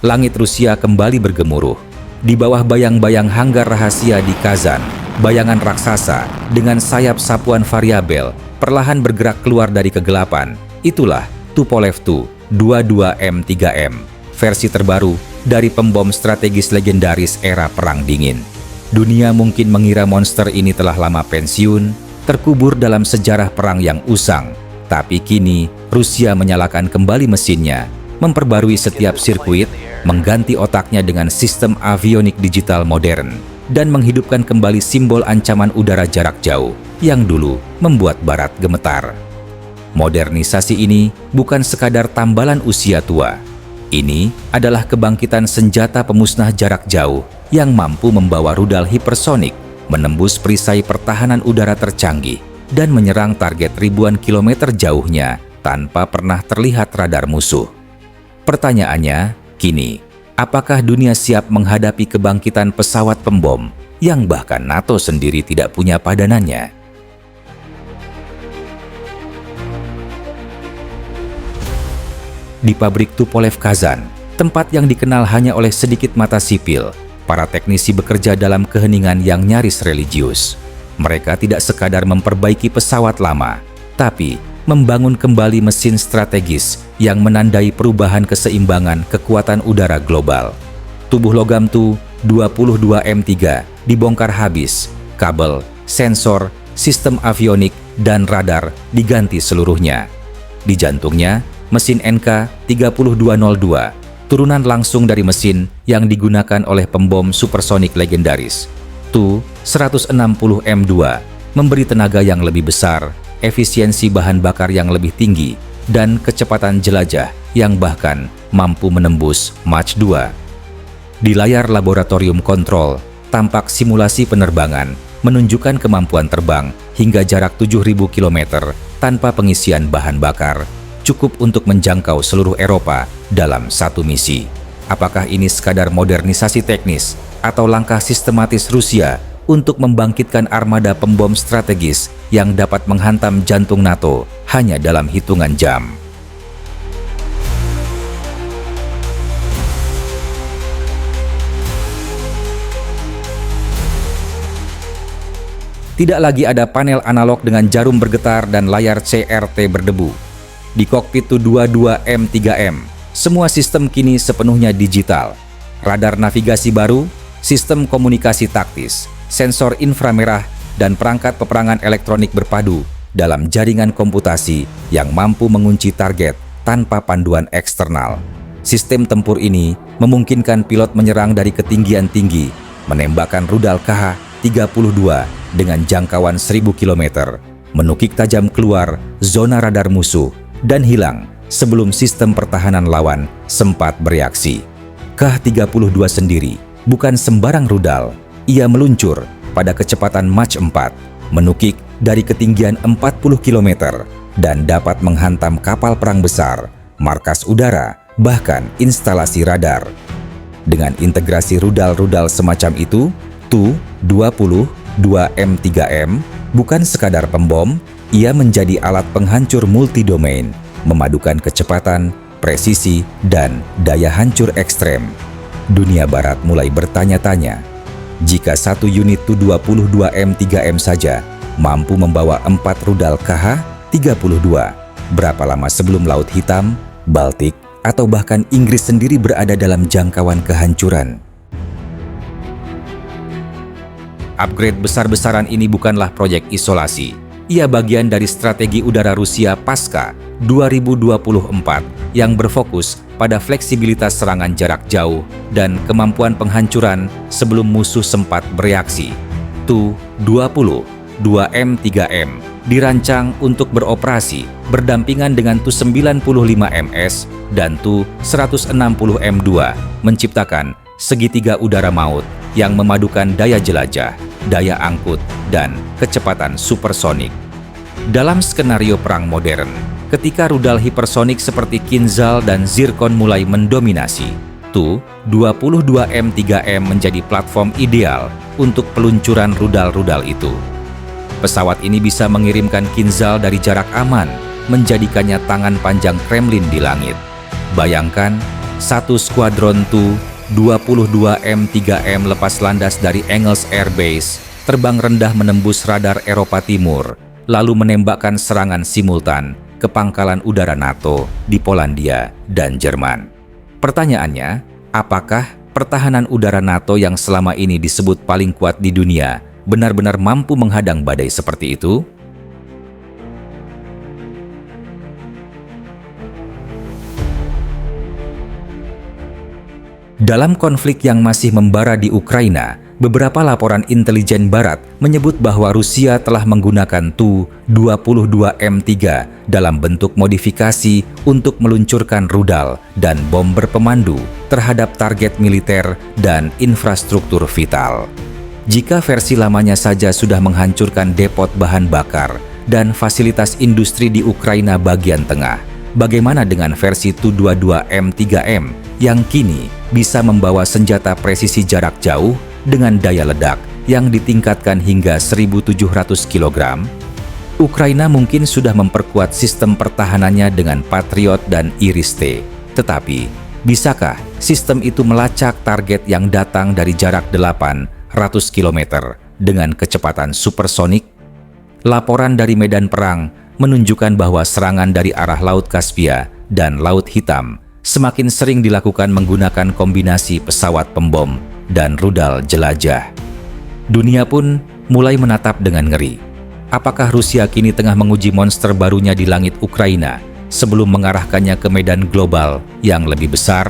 Langit Rusia kembali bergemuruh. Di bawah bayang-bayang hanggar rahasia di Kazan, bayangan raksasa dengan sayap sapuan variabel perlahan bergerak keluar dari kegelapan. Itulah Tupolev Tu-22M3M, versi terbaru dari pembom strategis legendaris era Perang Dingin. Dunia mungkin mengira monster ini telah lama pensiun, terkubur dalam sejarah perang yang usang. Tapi kini, Rusia menyalakan kembali mesinnya, memperbarui setiap sirkuit, mengganti otaknya dengan sistem avionik digital modern, dan menghidupkan kembali simbol ancaman udara jarak jauh yang dulu membuat Barat gemetar. Modernisasi ini bukan sekadar tambalan usia tua. Ini adalah kebangkitan senjata pemusnah jarak jauh yang mampu membawa rudal hipersonik, menembus perisai pertahanan udara tercanggih, dan menyerang target ribuan kilometer jauhnya tanpa pernah terlihat radar musuh. Pertanyaannya, kini, apakah dunia siap menghadapi kebangkitan pesawat pembom yang bahkan NATO sendiri tidak punya padanannya? Di pabrik Tupolev Kazan, tempat yang dikenal hanya oleh sedikit mata sipil, para teknisi bekerja dalam keheningan yang nyaris religius. Mereka tidak sekadar memperbaiki pesawat lama, tapi membangun kembali mesin strategis yang menandai perubahan keseimbangan kekuatan udara global. Tubuh logam Tu-22M3 dibongkar habis, kabel, sensor, sistem avionik, dan radar diganti seluruhnya. Di jantungnya, mesin NK-3202, turunan langsung dari mesin yang digunakan oleh pembom supersonik legendaris. Tu-160M2 memberi tenaga yang lebih besar, efisiensi bahan bakar yang lebih tinggi, dan kecepatan jelajah yang bahkan mampu menembus Mach 2. Di layar laboratorium kontrol, tampak simulasi penerbangan menunjukkan kemampuan terbang hingga jarak 7.000 km tanpa pengisian bahan bakar, cukup untuk menjangkau seluruh Eropa dalam satu misi. Apakah ini sekadar modernisasi teknis atau langkah sistematis Rusia untuk membangkitkan armada pembom strategis yang dapat menghantam jantung NATO hanya dalam hitungan jam? Tidak lagi ada panel analog dengan jarum bergetar dan layar CRT berdebu. Di kokpit Tu-22M3M, semua sistem kini sepenuhnya digital. Radar navigasi baru, sistem komunikasi taktis, sensor inframerah, dan perangkat peperangan elektronik berpadu dalam jaringan komputasi yang mampu mengunci target tanpa panduan eksternal. Sistem tempur ini memungkinkan pilot menyerang dari ketinggian tinggi, menembakkan rudal KH-32 dengan jangkauan 1000 km, menukik tajam keluar zona radar musuh, dan hilang sebelum sistem pertahanan lawan sempat bereaksi. KH-32 sendiri bukan sembarang rudal. Ia meluncur pada kecepatan Mach 4, menukik dari ketinggian 40 km, dan dapat menghantam kapal perang besar, markas udara, bahkan instalasi radar. Dengan integrasi rudal-rudal semacam itu, Tu-22M3M bukan sekadar pembom, ia menjadi alat penghancur multidomain, memadukan kecepatan, presisi, dan daya hancur ekstrem. Dunia Barat mulai bertanya-tanya, jika satu unit Tu-22M3M saja mampu membawa 4 rudal KH-32, berapa lama sebelum Laut Hitam, Baltik, atau bahkan Inggris sendiri berada dalam jangkauan kehancuran? Upgrade besar-besaran ini bukanlah proyek isolasi. Ia bagian dari strategi udara Rusia pasca 2024 yang berfokus pada fleksibilitas serangan jarak jauh dan kemampuan penghancuran sebelum musuh sempat bereaksi. Tu-22M3M dirancang untuk beroperasi berdampingan dengan Tu-95MS dan Tu-160M2, menciptakan segitiga udara maut yang memadukan daya jelajah, daya angkut, dan kecepatan supersonik. Dalam skenario perang modern, ketika rudal hipersonik seperti Kinzhal dan Zircon mulai mendominasi, Tu-22M3M menjadi platform ideal untuk peluncuran rudal-rudal itu. Pesawat ini bisa mengirimkan Kinzhal dari jarak aman, menjadikannya tangan panjang Kremlin di langit. Bayangkan, satu skuadron Tu-22 M3M lepas landas dari Engels Air Base, terbang rendah menembus radar Eropa Timur, lalu menembakkan serangan simultan ke pangkalan udara NATO di Polandia dan Jerman. Pertanyaannya, apakah pertahanan udara NATO yang selama ini disebut paling kuat di dunia benar-benar mampu menghadang badai seperti itu? Dalam konflik yang masih membara di Ukraina, beberapa laporan intelijen Barat menyebut bahwa Rusia telah menggunakan Tu-22 M3 dalam bentuk modifikasi untuk meluncurkan rudal dan bom berpemandu terhadap target militer dan infrastruktur vital. Jika versi lamanya saja sudah menghancurkan depot bahan bakar dan fasilitas industri di Ukraina bagian tengah, bagaimana dengan versi Tu-22 M3M yang kini bisa membawa senjata presisi jarak jauh dengan daya ledak yang ditingkatkan hingga 1.700 kg? Ukraina mungkin sudah memperkuat sistem pertahanannya dengan Patriot dan Iris-T. Tetapi, bisakah sistem itu melacak target yang datang dari jarak 800 km dengan kecepatan supersonik? Laporan dari medan perang menunjukkan bahwa serangan dari arah Laut Kaspia dan Laut Hitam semakin sering dilakukan menggunakan kombinasi pesawat pembom dan rudal jelajah. Dunia pun mulai menatap dengan ngeri. Apakah Rusia kini tengah menguji monster barunya di langit Ukraina sebelum mengarahkannya ke medan global yang lebih besar?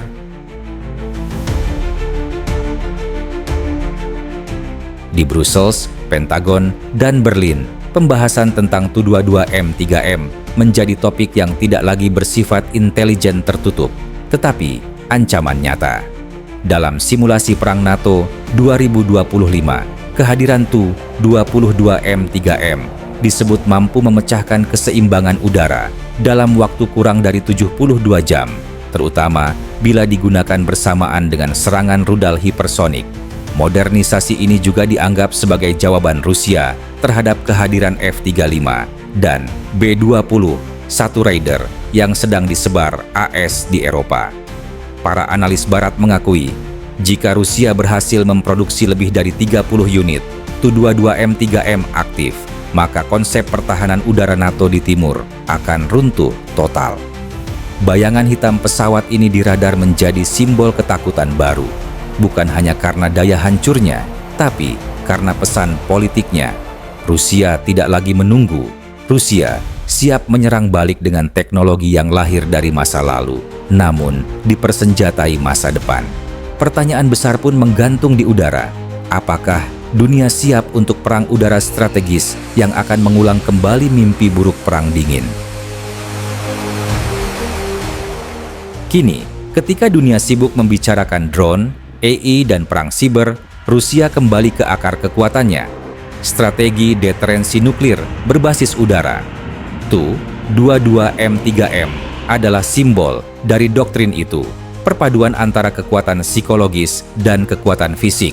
Di Brussels, Pentagon, dan Berlin, pembahasan tentang Tu-22 M3M menjadi topik yang tidak lagi bersifat intelijen tertutup, tetapi ancaman nyata. Dalam simulasi perang NATO 2025, kehadiran Tu-22 M3M disebut mampu memecahkan keseimbangan udara dalam waktu kurang dari 72 jam, terutama bila digunakan bersamaan dengan serangan rudal hipersonik. Modernisasi ini juga dianggap sebagai jawaban Rusia terhadap kehadiran F-35 dan B-20 satu Raider yang sedang disebar AS di Eropa. Para analis Barat mengakui, jika Rusia berhasil memproduksi lebih dari 30 unit Tu-22 M3M aktif, maka konsep pertahanan udara NATO di timur akan runtuh total. Bayangan hitam pesawat ini di radar menjadi simbol ketakutan baru, bukan hanya karena daya hancurnya, tapi karena pesan politiknya. Rusia tidak lagi menunggu. Rusia siap menyerang balik dengan teknologi yang lahir dari masa lalu, namun dipersenjatai masa depan. Pertanyaan besar pun menggantung di udara. Apakah dunia siap untuk perang udara strategis yang akan mengulang kembali mimpi buruk Perang Dingin? Kini, ketika dunia sibuk membicarakan drone, AI, dan perang siber, Rusia kembali ke akar kekuatannya. Strategi deterensi nuklir berbasis udara. Tu-22 M3M adalah simbol dari doktrin itu, perpaduan antara kekuatan psikologis dan kekuatan fisik.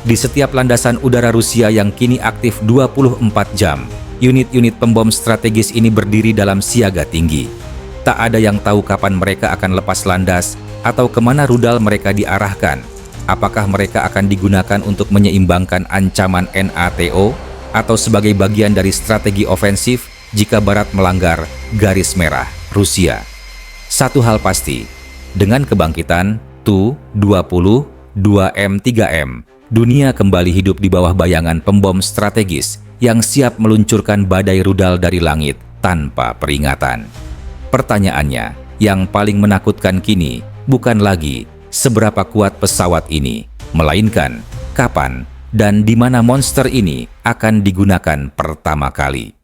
Di setiap landasan udara Rusia yang kini aktif 24 jam, unit-unit pembom strategis ini berdiri dalam siaga tinggi. Tak ada yang tahu kapan mereka akan lepas landas atau kemana rudal mereka diarahkan. Apakah mereka akan digunakan untuk menyeimbangkan ancaman NATO atau sebagai bagian dari strategi ofensif jika Barat melanggar garis merah Rusia? Satu hal pasti, dengan kebangkitan Tu-22 M3M, dunia kembali hidup di bawah bayangan pembom strategis yang siap meluncurkan badai rudal dari langit tanpa peringatan. Pertanyaannya, yang paling menakutkan kini bukan lagi seberapa kuat pesawat ini, melainkan kapan dan di mana monster ini akan digunakan pertama kali.